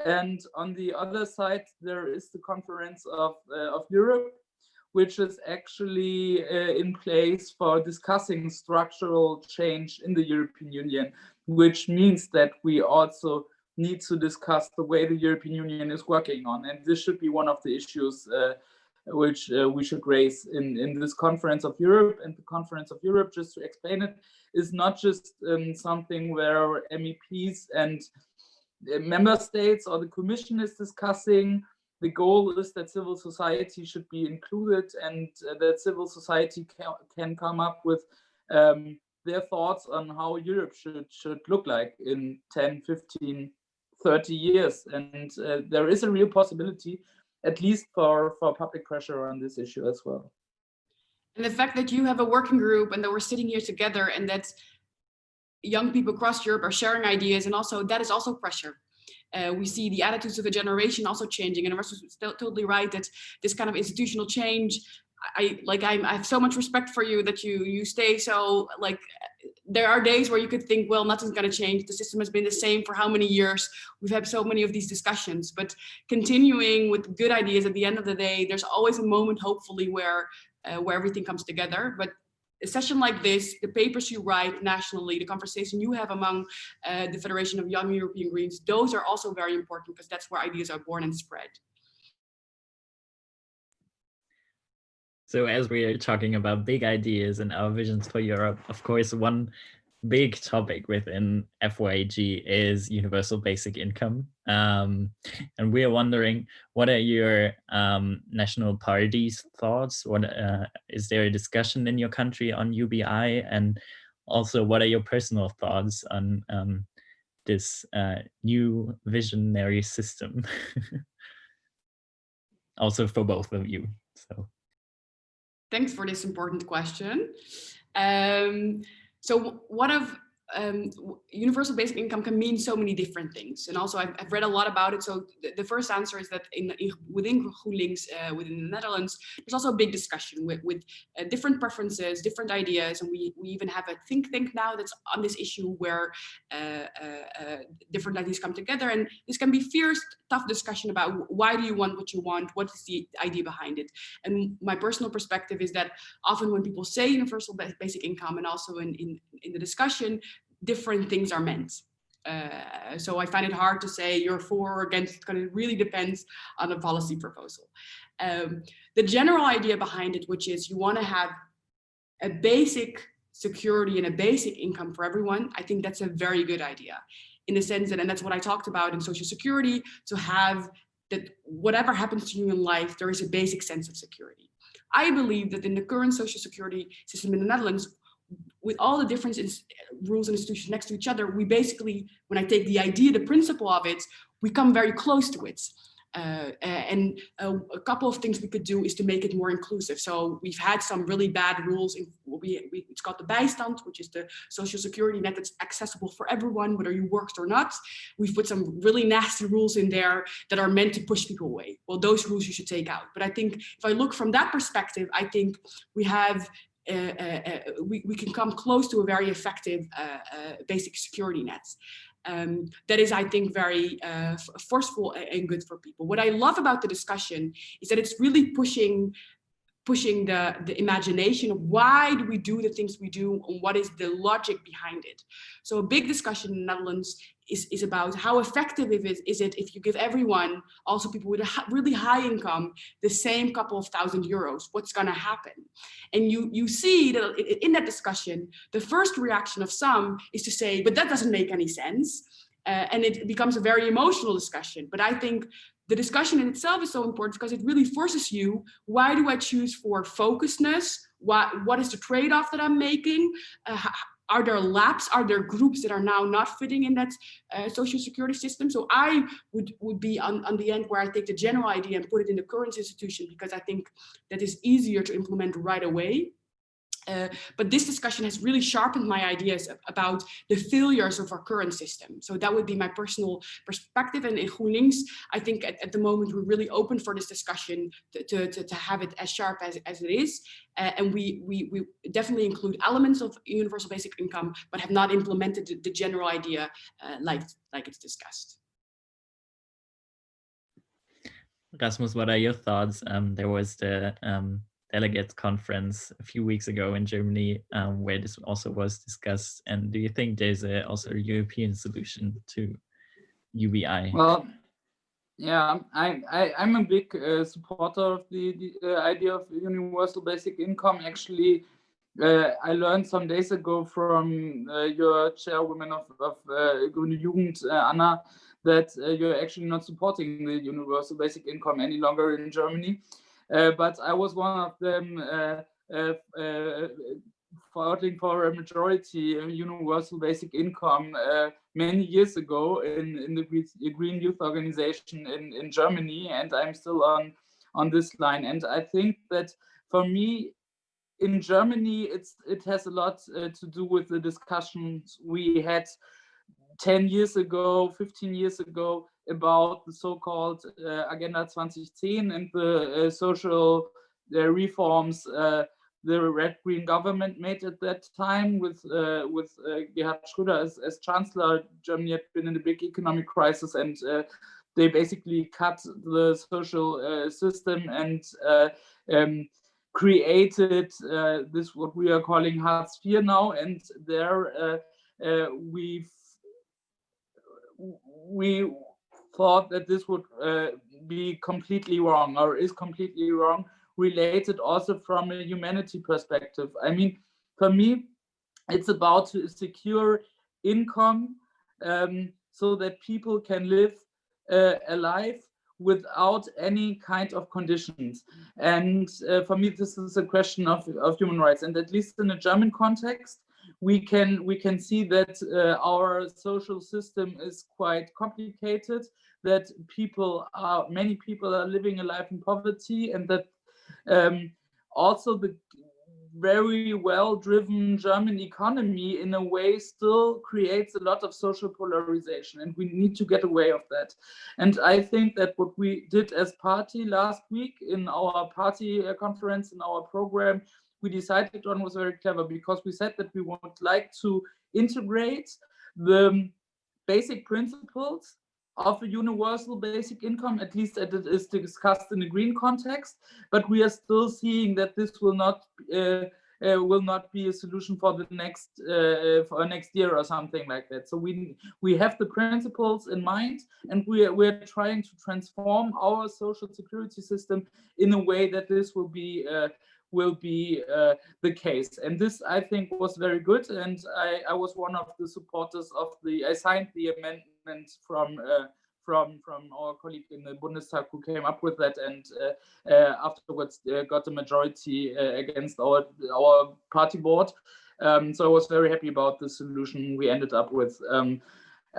Speaker 5: And on the other side, there is the Conference of Europe, which is actually in place for discussing structural change in the European Union, which means that we also need to discuss the way the European Union is working on. And this should be one of the issues which we should raise in this Conference of Europe. And the Conference of Europe, just to explain it, is not just something where MEPs and member states or the Commission is discussing. The goal is that civil society should be included, and that civil society can come up with their thoughts on how Europe should look like in 10, 15, 30 years. And there is a real possibility, at least for public pressure on this issue as well.
Speaker 3: And the fact that you have a working group and that we're sitting here together and that young people across Europe are sharing ideas, and also that is also pressure. We see the attitudes of a generation also changing, and Rasmus is totally right that this kind of institutional change, I have so much respect for you that you stay so, like, there are days where you could think, well, nothing's going to change. The system has been the same for how many years? We've had so many of these discussions, but continuing with good ideas, at the end of the day, there's always a moment, hopefully, where everything comes together. But a session like this, the papers you write nationally, the conversation you have among the Federation of Young European Greens, those are also very important because that's where ideas are born and spread.
Speaker 2: So as we are talking about big ideas and our visions for Europe, of course, one big topic within FYG is universal basic income. And we are wondering, what are your national parties' thoughts? What is there a discussion in your country on UBI? And also, what are your personal thoughts on this new visionary system? Also for both of you. So.
Speaker 3: Thanks for this important question. So one of universal basic income can mean so many different things. And also I've read a lot about it. So the first answer is that within GroenLinks, within the Netherlands, there's also a big discussion with different preferences, different ideas. And we even have a think tank now that's on this issue where different ideas come together. And this can be fierce, tough discussion about why do you want what you want? What is the idea behind it? And my personal perspective is that often when people say universal basic income and also in the discussion, different things are meant. So I find it hard to say you're for or against, because it really depends on the policy proposal. The general idea behind it, which is you want to have a basic security and a basic income for everyone, I think that's a very good idea. In the sense that, and that's what I talked about in social security, to have that whatever happens to you in life, there is a basic sense of security. I believe that in the current social security system in the Netherlands, with all the different rules and institutions next to each other, we basically, when I take the idea, the principle of it, we come very close to it. And a couple of things we could do is to make it more inclusive. So we've had some really bad rules. It's called the bijstand, which is the social security net that's accessible for everyone, whether you worked or not. We've put some really nasty rules in there that are meant to push people away. Well, those rules you should take out. But I think if I look from that perspective, I think we have we can come close to a very effective basic security net. That is, I think, very forceful and good for people. What I love about the discussion is that it's really pushing the imagination of why do we do the things we do and what is the logic behind it. So a big discussion in the Netherlands is about how effective is it if you give everyone, also people with a really high income, the same couple of €1,000, what's going to happen? And you see that in that discussion, the first reaction of some is to say, but that doesn't make any sense. And it becomes a very emotional discussion. But I think the discussion in itself is so important because it really forces you, why do I choose for focusedness? What is the trade-off that I'm making? Are there laps? Are there groups that are now not fitting in that social security system? So I would be on the end where I take the general idea and put it in the current institution because I think that is easier to implement right away. But this discussion has really sharpened my ideas about the failures of our current system. So that would be my personal perspective. And in GroenLinks, I think at the moment we're really open for this discussion to have it as sharp as it is. And we definitely include elements of universal basic income, but have not implemented the general idea like it's discussed.
Speaker 2: Rasmus, what are your thoughts? There was the delegates conference a few weeks ago in Germany where this also was discussed. And do you think there's also a European solution to UBI?
Speaker 5: Well, yeah, I'm a big supporter of the idea of universal basic income. Actually, I learned some days ago from your chairwoman of Grüne Jugend, Anna, that you're actually not supporting the universal basic income any longer in Germany. But I was one of them fighting for a majority universal basic income many years ago in the Green Youth Organization in Germany, and I'm still on this line. And I think that for me, in Germany, it has a lot to do with the discussions we had 10 years ago, 15 years ago about the so-called Agenda 2010 and the social reforms the red-green government made at that time with Gerhard Schröder as chancellor. Germany had been in a big economic crisis, and they basically cut the social system and created this what we are calling Hartz IV now, and there we thought that this would be completely wrong, or is completely wrong, related also from a humanity perspective. I mean, for me, it's about to secure income so that people can live a life without any kind of conditions. And for me, this is a question of human rights. And at least in a German context, we can see that our social system is quite complicated, that many people are living a life in poverty, and that also the very well-driven German economy in a way still creates a lot of social polarization, and we need to get away of that. And I think that what we did as party last week in our party conference, in our program, we decided on was very clever, because we said that we would like to integrate the basic principles of a universal basic income, at least as it is discussed in the green context, but we are still seeing that this will not be a solution for the next year or something like that. So we have the principles in mind, and we're trying to transform our social security system in a way that this will be the case. And this, I think, was very good, and I was one of the supporters of I signed the amendment from our colleague in the Bundestag who came up with that, and afterwards got a majority against our party board. So I was very happy about the solution we ended up with.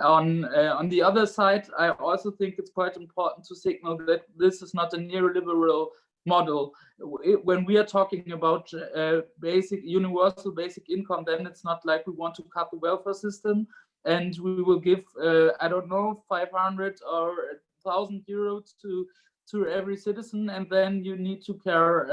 Speaker 5: On the other side, I also think it's quite important to signal that this is not a neoliberal model. When we are talking about universal basic income, then it's not like we want to cut the welfare system and we will give I don't know, 500 or 1,000 euros to every citizen, and then you need to care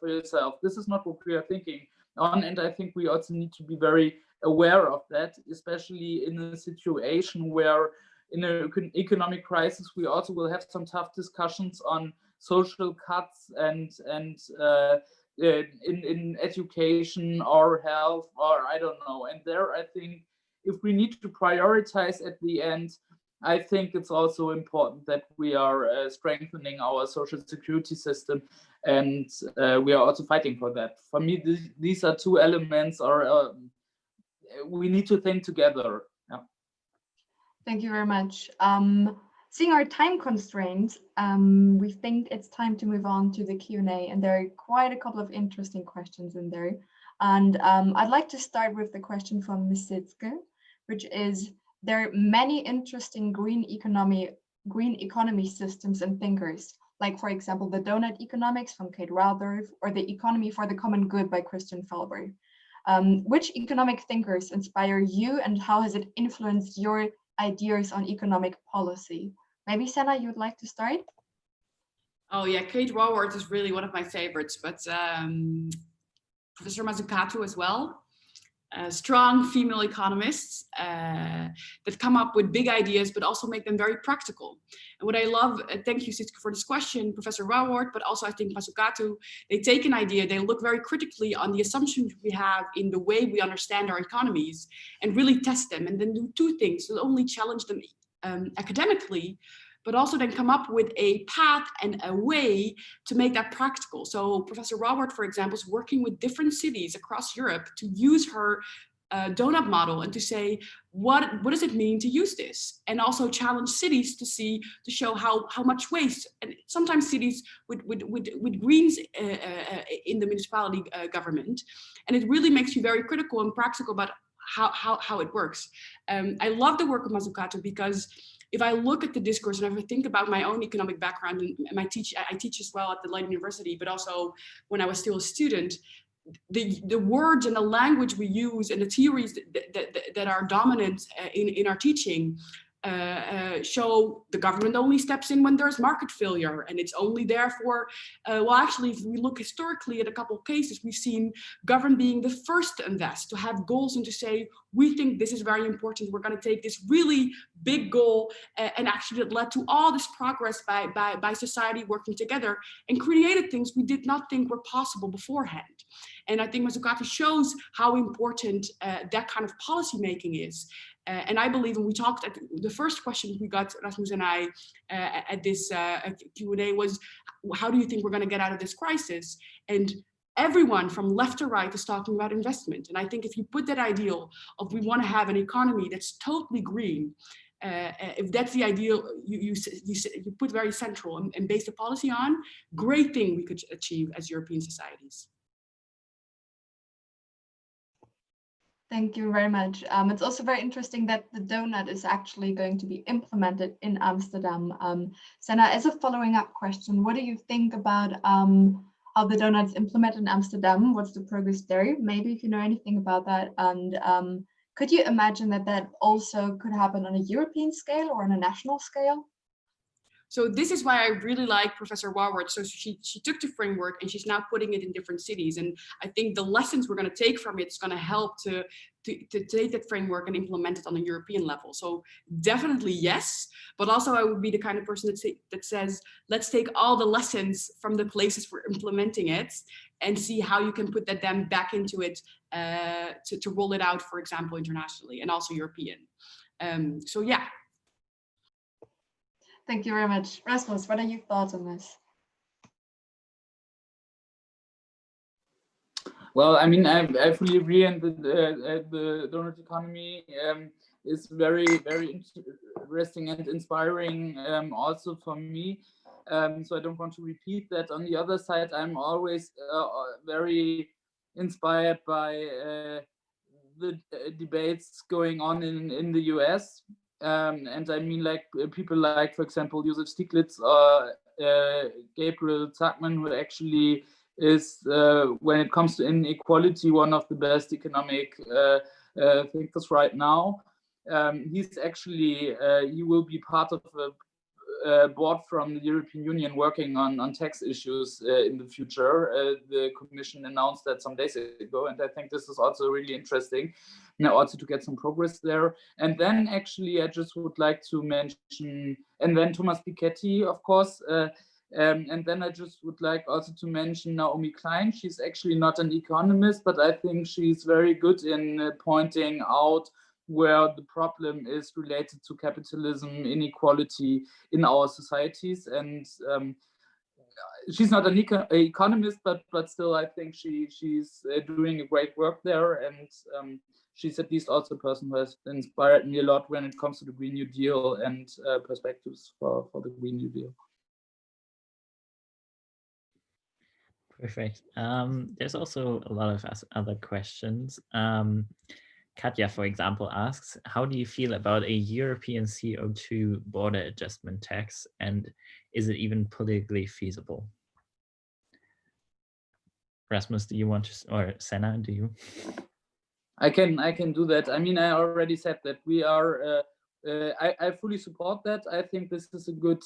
Speaker 5: for yourself. This is not what we are thinking on, and I think we also need to be very aware of that, especially in a situation where in an economic crisis we also will have some tough discussions on social cuts and in education or health, or I don't know. And there, I think if we need to prioritize at the end, I think it's also important that we are strengthening our social security system, and we are also fighting for that. For me, these are two elements, or we need to think together. Yeah.
Speaker 4: Thank you very much. Seeing our time constraints, we think it's time to move on to the Q&A, and there are quite a couple of interesting questions in there. And I'd like to start with the question from Ms. Sitzke, which is, there are many interesting green economy systems and thinkers. like, for example, The Donut Economics from Kate Raworth, or The Economy for the Common Good by Christian Felber. Which economic thinkers inspire you, and how has it influenced your ideas on economic policy? Maybe Senna, you'd like to start?
Speaker 3: Oh yeah, Kate Raworth is really one of my favorites, but Professor Mazzucato as well. Strong female economists that come up with big ideas, but also make them very practical. And what I love, thank you, Siska, for this question, Professor Raworth, but also I think Mazzucato, they take an idea, they look very critically on the assumptions we have in the way we understand our economies and really test them, and then do two things. Not only challenge them academically, but also then come up with a path and a way to make that practical. So Professor Raworth, for example, is working with different cities across Europe to use her donut model and to say, what does it mean to use this? And also challenge cities to show how much waste, and sometimes cities with Greens in the municipality government. And it really makes you very critical and practical about how it works. I love the work of Mazzucato because if I look at the discourse and if I think about my own economic background, and I teach as well at the Leiden University, but also when I was still a student, the words and the language we use and the theories that are dominant in our teaching show the government only steps in when there's market failure, and it's only there for, well, actually, if we look historically at a couple of cases, we've seen government being the first to invest, to have goals and to say, we think this is very important, we're going to take this really big goal, and actually it led to all this progress by society working together and created things we did not think were possible beforehand. And I think Mazzucato shows how important that kind of policy making is. And I believe when we talked at the first question we got, Rasmus and I, at this Q&A was, how do you think we're going to get out of this crisis? And everyone from left to right is talking about investment. And I think if you put that ideal of we want to have an economy that's totally green, if that's the ideal you put very central and base the policy on, great thing we could achieve as European societies.
Speaker 4: Thank you very much. It's also very interesting that the donut is actually going to be implemented in Amsterdam. Senna, as a following up question, what do you think about how the donut is implemented in Amsterdam? What's the progress there? Maybe if you know anything about that. And could you imagine that also could happen on a European scale or on a national scale?
Speaker 3: So this is why I really like Professor Raworth. So she took the framework and she's now putting it in different cities. And I think the lessons we're going to take from it is going to help to take that framework and implement it on a European level. So definitely yes, but also I would be the kind of person that says, let's take all the lessons from the places we're implementing it and see how you can put that then back into it to roll it out, for example, internationally and also European. So yeah.
Speaker 4: Thank you very much. Rasmus, what are your thoughts on this?
Speaker 5: Well, I mean, I fully agree, and the donut economy is very, very interesting and inspiring also for me. So I don't want to repeat that. On the other side, I'm always very inspired by the debates going on in the US. And I mean, like people like, for example, Josef Stiglitz or Gabriel Zucman, who actually is, when it comes to inequality, one of the best economic thinkers right now. He's actually, he will be part of a board from the European Union working on tax issues in the future. The Commission announced that some days ago, and I think this is also really interesting. Now, also to get some progress there. And then actually, I just would like to mention, and then Thomas Piketty, of course. And then I just would like also to mention Naomi Klein. She's actually not an economist, but I think she's very good in pointing out where the problem is related to capitalism, inequality in our societies. And she's not an economist, but still I think she's doing a great work there. And she's at least also a person who has inspired me a lot when it comes to the Green New Deal and perspectives for the Green New Deal.
Speaker 2: Perfect. There's also a lot of other questions. Katja, for example, asks, how do you feel about a European CO2 border adjustment tax, and is it even politically feasible? Rasmus, do you want to, or Senna, do you?
Speaker 5: I can do that. I mean, I already said that we are. I fully support that. I think this is a good.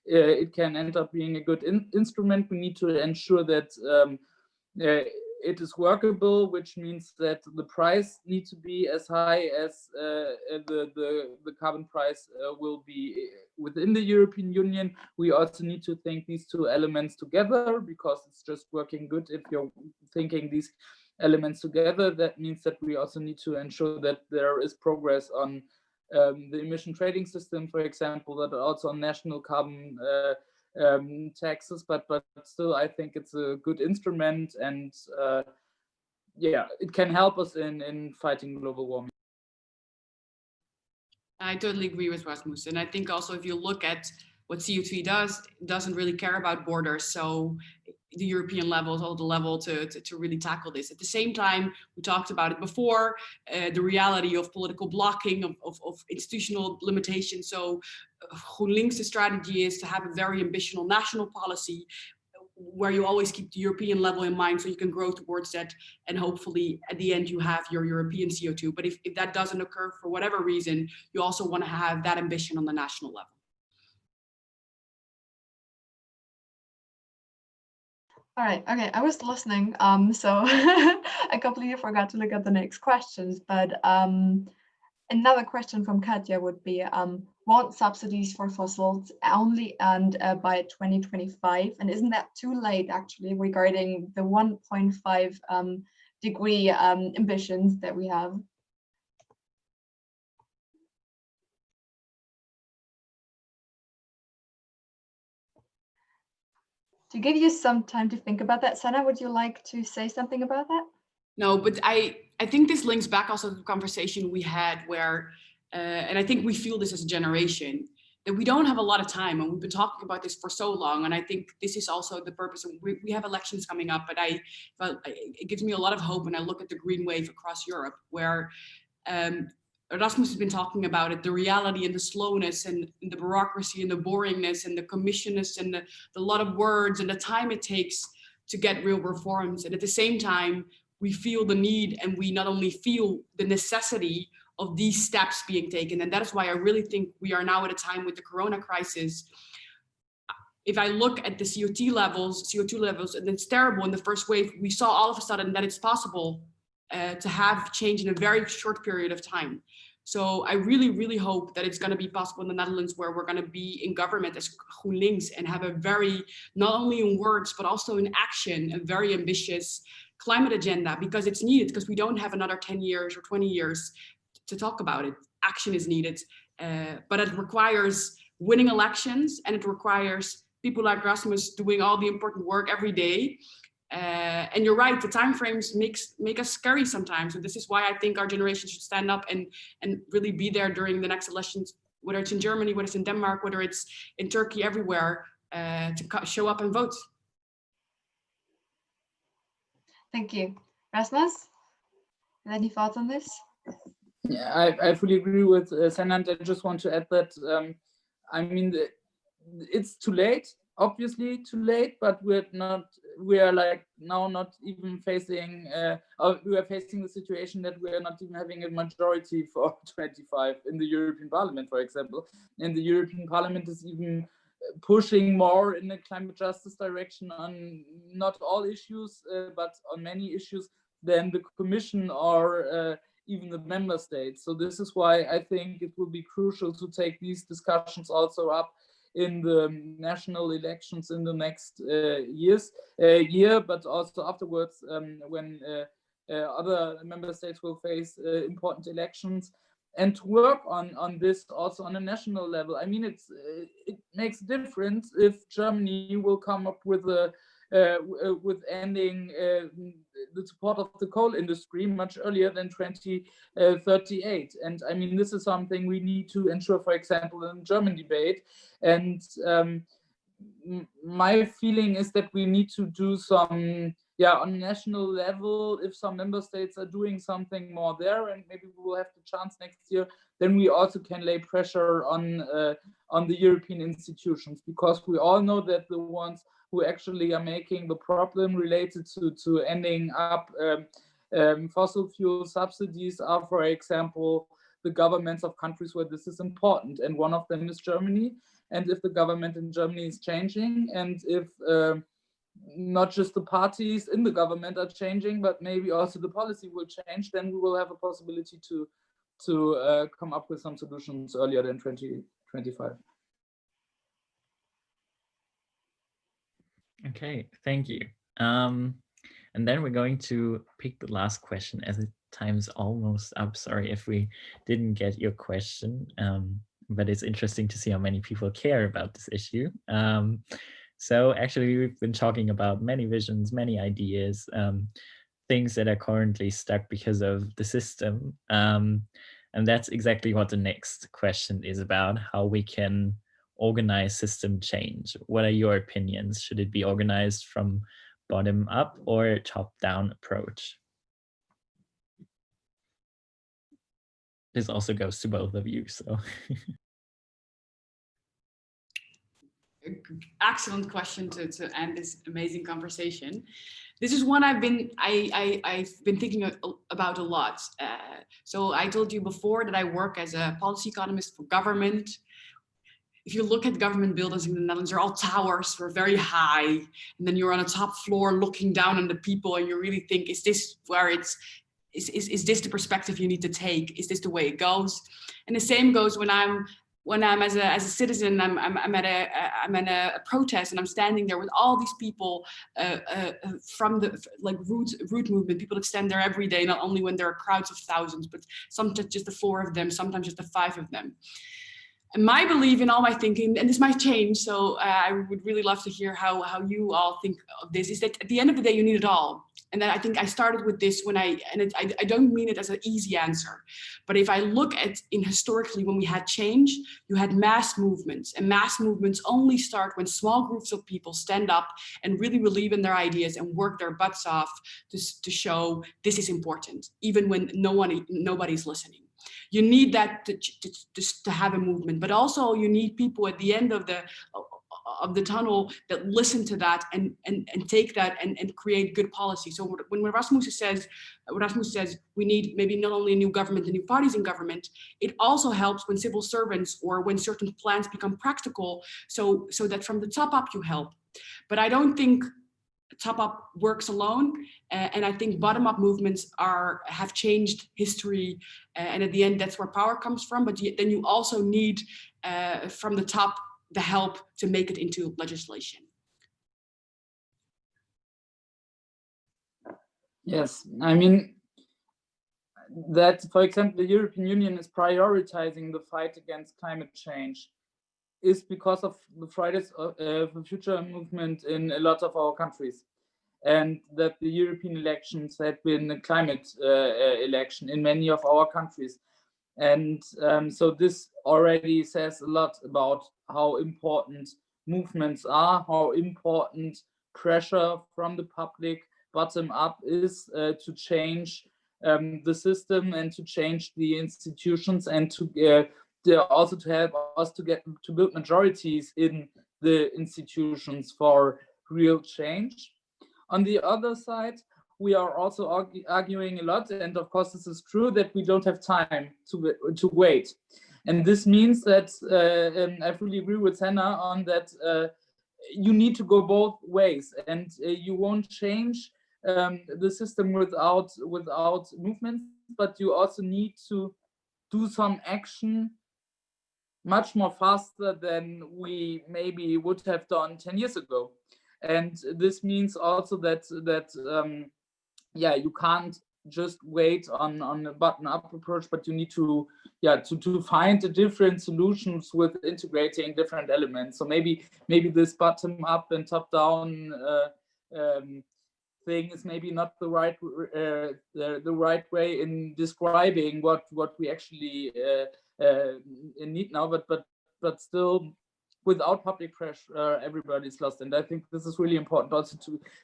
Speaker 5: It can end up being a good instrument. We need to ensure that it is workable, which means that the price needs to be as high as the carbon price will be within the European Union. We also need to think these two elements together, because it's just working good if you're thinking these elements together. That means that we also need to ensure that there is progress on the emission trading system, for example, that also on national carbon taxes, but still I think it's a good instrument, and yeah, it can help us in fighting global warming.
Speaker 3: I totally agree with Rasmus, and I think also if you look at what CO2 does, it doesn't really care about borders. So the European level is all the level to really tackle this. At the same time, we talked about it before, the reality of political blocking, of institutional limitations. So GroenLinks' strategy is to have a very ambitious national policy where you always keep the European level in mind, so you can grow towards that, and hopefully at the end you have your European CO2. But if that doesn't occur for whatever reason, you also want to have that ambition on the national level.
Speaker 4: All right, okay, I was listening, so I completely forgot to look at the next questions, but another question from Katja would be, want subsidies for fossils only end by 2025, and isn't that too late actually regarding the 1.5 degree ambitions that we have? To give you some time to think about that, Senna, would you like to say something about that?
Speaker 3: No, but I think this links back also to the conversation we had where, and I think we feel this as a generation, that we don't have a lot of time, and we've been talking about this for so long. And I think this is also the purpose. We have elections coming up, but it gives me a lot of hope when I look at the green wave across Europe, where Rasmus has been talking about it, the reality and the slowness and the bureaucracy and the boringness and the commissionness and the lot of words and the time it takes to get real reforms. And at the same time, we feel the need, and we not only feel the necessity of these steps being taken. And that is why I really think we are now at a time with the Corona crisis. If I look at the CO2 levels, and it's terrible in the first wave, we saw all of a sudden that it's possible to have change in a very short period of time. So I really, really hope that it's going to be possible in the Netherlands, where we're going to be in government as GroenLinks and have a very, not only in words, but also in action, a very ambitious climate agenda, because it's needed, because we don't have another 10 years or 20 years to talk about it. Action is needed, but it requires winning elections, and it requires people like Rasmus doing all the important work every day. And you're right, the timeframes make us scary sometimes. And this is why I think our generation should stand up and really be there during the next elections, whether it's in Germany, whether it's in Denmark, whether it's in Turkey, everywhere, to show up and vote.
Speaker 4: Thank you. Rasmus, any thoughts on this?
Speaker 5: Yeah, I fully agree with Senna. I just want to add that, I mean, it's too late, obviously too late, but we are like now not even facing, we are facing the situation that we are not even having a majority for 25 in the European Parliament, for example. And the European Parliament is even pushing more in the climate justice direction on not all issues, but on many issues than the Commission or even the member states. So this is why I think it will be crucial to take these discussions also up in the national elections in the next year, but also afterwards when other member states will face important elections, and to work on this also on a national level. I mean, it makes a difference if Germany will come up with ending the support of the coal industry much earlier than 2038. And I mean, this is something we need to ensure, for example, in the German debate. And my feeling is that we need to do some on national level, if some member states are doing something more there, and maybe we will have the chance next year, then we also can lay pressure on the European institutions, because we all know that the ones who actually are making the problem related to ending up fossil fuel subsidies are, for example, the governments of countries where this is important, and one of them is Germany. And if the government in Germany is changing, and if not just the parties in the government are changing, but maybe also the policy will change, then we will have a possibility to come up with some solutions earlier than 2025.
Speaker 2: Okay, thank you. And then we're going to pick the last question, as the time's almost up. Sorry if we didn't get your question, but it's interesting to see how many people care about this issue. So actually, we've been talking about many visions, many ideas, things that are currently stuck because of the system. And that's exactly what the next question is about, how we can organize system change. What are your opinions? Should it be organized from bottom up or top down approach? This also goes to both of you, so.
Speaker 3: Excellent question to end this amazing conversation. This is one I've been thinking about a lot. So I told you before that I work as a policy economist for government. If you look at government buildings in the Netherlands, they're all towers, they're very high, and then you're on a top floor looking down on the people, and you really think, is this where it's? Is this the perspective you need to take? Is this the way it goes? And the same goes when I'm as a citizen, I'm at a protest, and I'm standing there with all these people from the root movement, people that stand there every day, not only when there are crowds of thousands, but sometimes just the 4 of them, sometimes just the 5 of them. And my belief in all my thinking, and this might change, so I would really love to hear how you all think of this, is that at the end of the day, you need it all. And then I think I started with this I don't mean it as an easy answer, but if I look at historically when we had change, you had mass movements, and mass movements only start when small groups of people stand up and really believe in their ideas and work their butts off to show this is important, even when nobody's listening. You need that to have a movement, but also you need people at the end of the tunnel that listen to that and take that and create good policy. So when Rasmus says we need maybe not only a new government and new parties in government, it also helps when civil servants or when certain plans become practical, so that from the top up you help. But I don't think top up works alone, and I think bottom up movements have changed history, and at the end that's where power comes from. But then you also need from the top the help to make it into legislation.
Speaker 5: Yes, I mean that, for example, the European Union is prioritizing the fight against climate change is because of the Fridays for Future movement in a lot of our countries, and that the European elections had been a climate election in many of our countries. And so this already says a lot about how important movements are, how important pressure from the public bottom up is to change the system and to change the institutions, and to also to help us to build majorities in the institutions for real change. On the other side, we are also arguing a lot, and of course this is true, that we don't have time to wait. And this means that I fully agree with Senna on that you need to go both ways, and you won't change the system without movements, but you also need to do some action much more faster than we maybe would have done 10 years ago. And this means also that you can't just wait on a bottom-up approach, but you need to find the different solutions with integrating different elements. So maybe this bottom-up and top-down thing is maybe not the right way in describing what we actually need now, but still without public pressure, everybody's lost. And I think this is really important also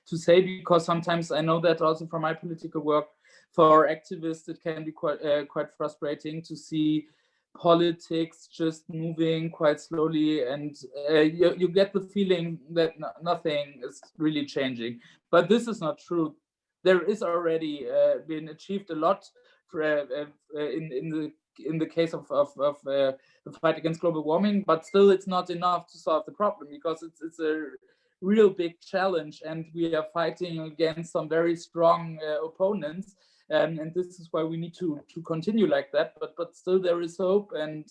Speaker 5: to say, because sometimes I know that also from my political work, for activists, it can be quite frustrating to see politics just moving quite slowly, and you get the feeling that nothing is really changing. But this is not true. There is already been achieved a lot for, in the case of the fight against global warming, but still it's not enough to solve the problem, because it's a real big challenge, and we are fighting against some very strong opponents. And this is why we need to continue like that. But still there is hope, and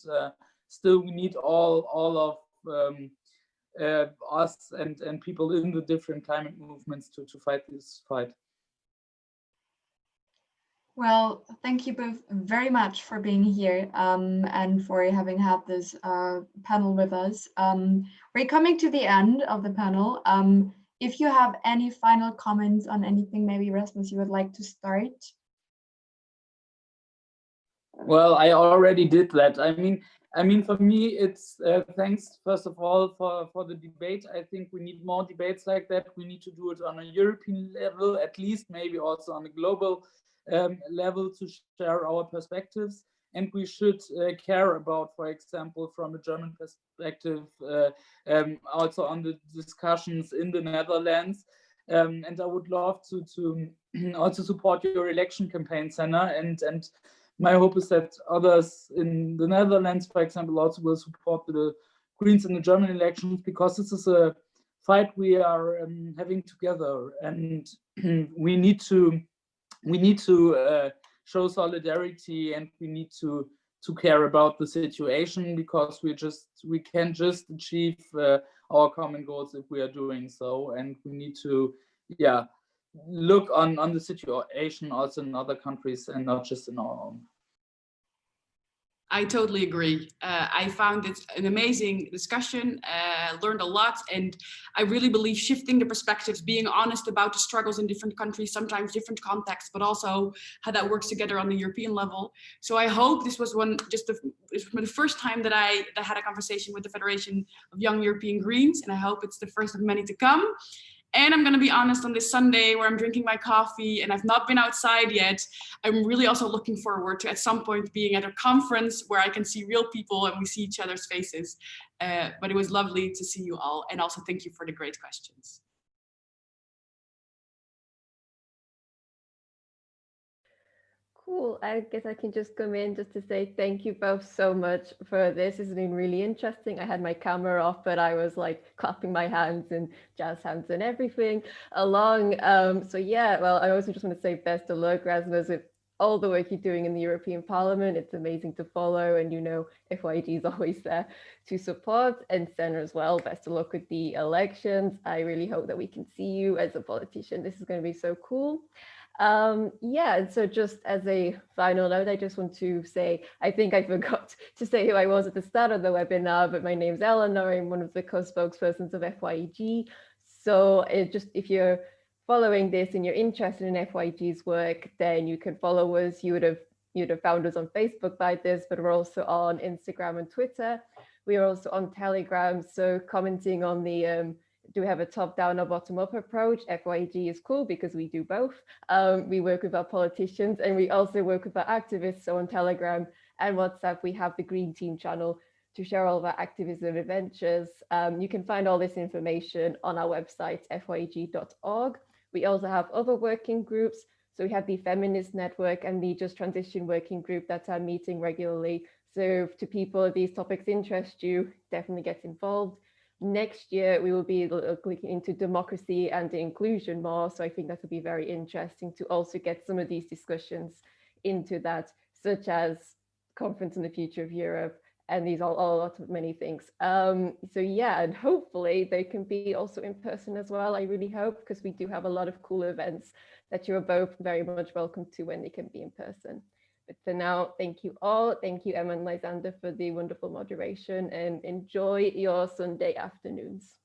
Speaker 5: still we need all of us and people in the different climate movements to fight this fight.
Speaker 4: Well, thank you both very much for being here and for having had this panel with us. We're coming to the end of the panel. If you have any final comments on anything, maybe Rasmus, you would like to start?
Speaker 5: Well, I already did that. I mean, for me, it's thanks first of all for the debate. I think we need more debates like that. We need to do it on a European level, at least, maybe also on a global level, to share our perspectives. And we should care about, for example, from a German perspective, also on the discussions in the Netherlands. And I would love to also support your election campaign, Senna, and my hope is that others in the Netherlands, for example, also will support the Greens in the German elections, because this is a fight we are having together, and we need to show solidarity, and we need to care about the situation, because we can just achieve our common goals if we are doing so, and we need to look on the situation also in other countries and not just in our own.
Speaker 3: I totally agree. I found it an amazing discussion, learned a lot, and I really believe shifting the perspectives, being honest about the struggles in different countries, sometimes different contexts, but also how that works together on the European level. So I hope this was the first time that I had a conversation with the Federation of Young European Greens, and I hope it's the first of many to come. And I'm going to be honest, on this Sunday where I'm drinking my coffee and I've not been outside yet, I'm really also looking forward to at some point being at a conference where I can see real people and we see each other's faces. But it was lovely to see you all, and also thank you for the great questions.
Speaker 1: Cool. I guess I can just come in just to say thank you both so much for this. It's been really interesting. I had my camera off, but I was like clapping my hands and jazz hands and everything along. So yeah, well, I also just want to say best of luck, Rasmus, with all the work you're doing in the European Parliament. It's amazing to follow, and you know, FYG is always there to support, and Senna as well. Best of luck with the elections. I really hope that we can see you as a politician. This is going to be so cool. Yeah, and so just as a final note, I just want to say, I think I forgot to say who I was at the start of the webinar, but my name's Eleanor. I'm one of the co-spokespersons of FYG. So if you're following this and you're interested in FYG's work, then you can follow us. You'd have found us on Facebook by this, but we're also on Instagram and Twitter. We are also on Telegram. So commenting on the do we have a top-down or bottom-up approach? FYG is cool because we do both. We work with our politicians and we also work with our activists. So on Telegram and WhatsApp, we have the Green Team channel to share all of our activism adventures. You can find all this information on our website, fyg.org. We also have other working groups. So we have the Feminist Network and the Just Transition Working Group that are meeting regularly. So to people, if these topics interest you, definitely get involved. Next year, we will be looking into democracy and inclusion more. So I think that will be very interesting to also get some of these discussions into that, such as Conference on the Future of Europe, and these all a lot of many things. So yeah, and hopefully they can be also in person as well. I really hope, because we do have a lot of cool events that you are both very much welcome to when they can be in person. But for now, thank you all. Thank you, Emma and Lysander, for the wonderful moderation, and enjoy your Sunday afternoons.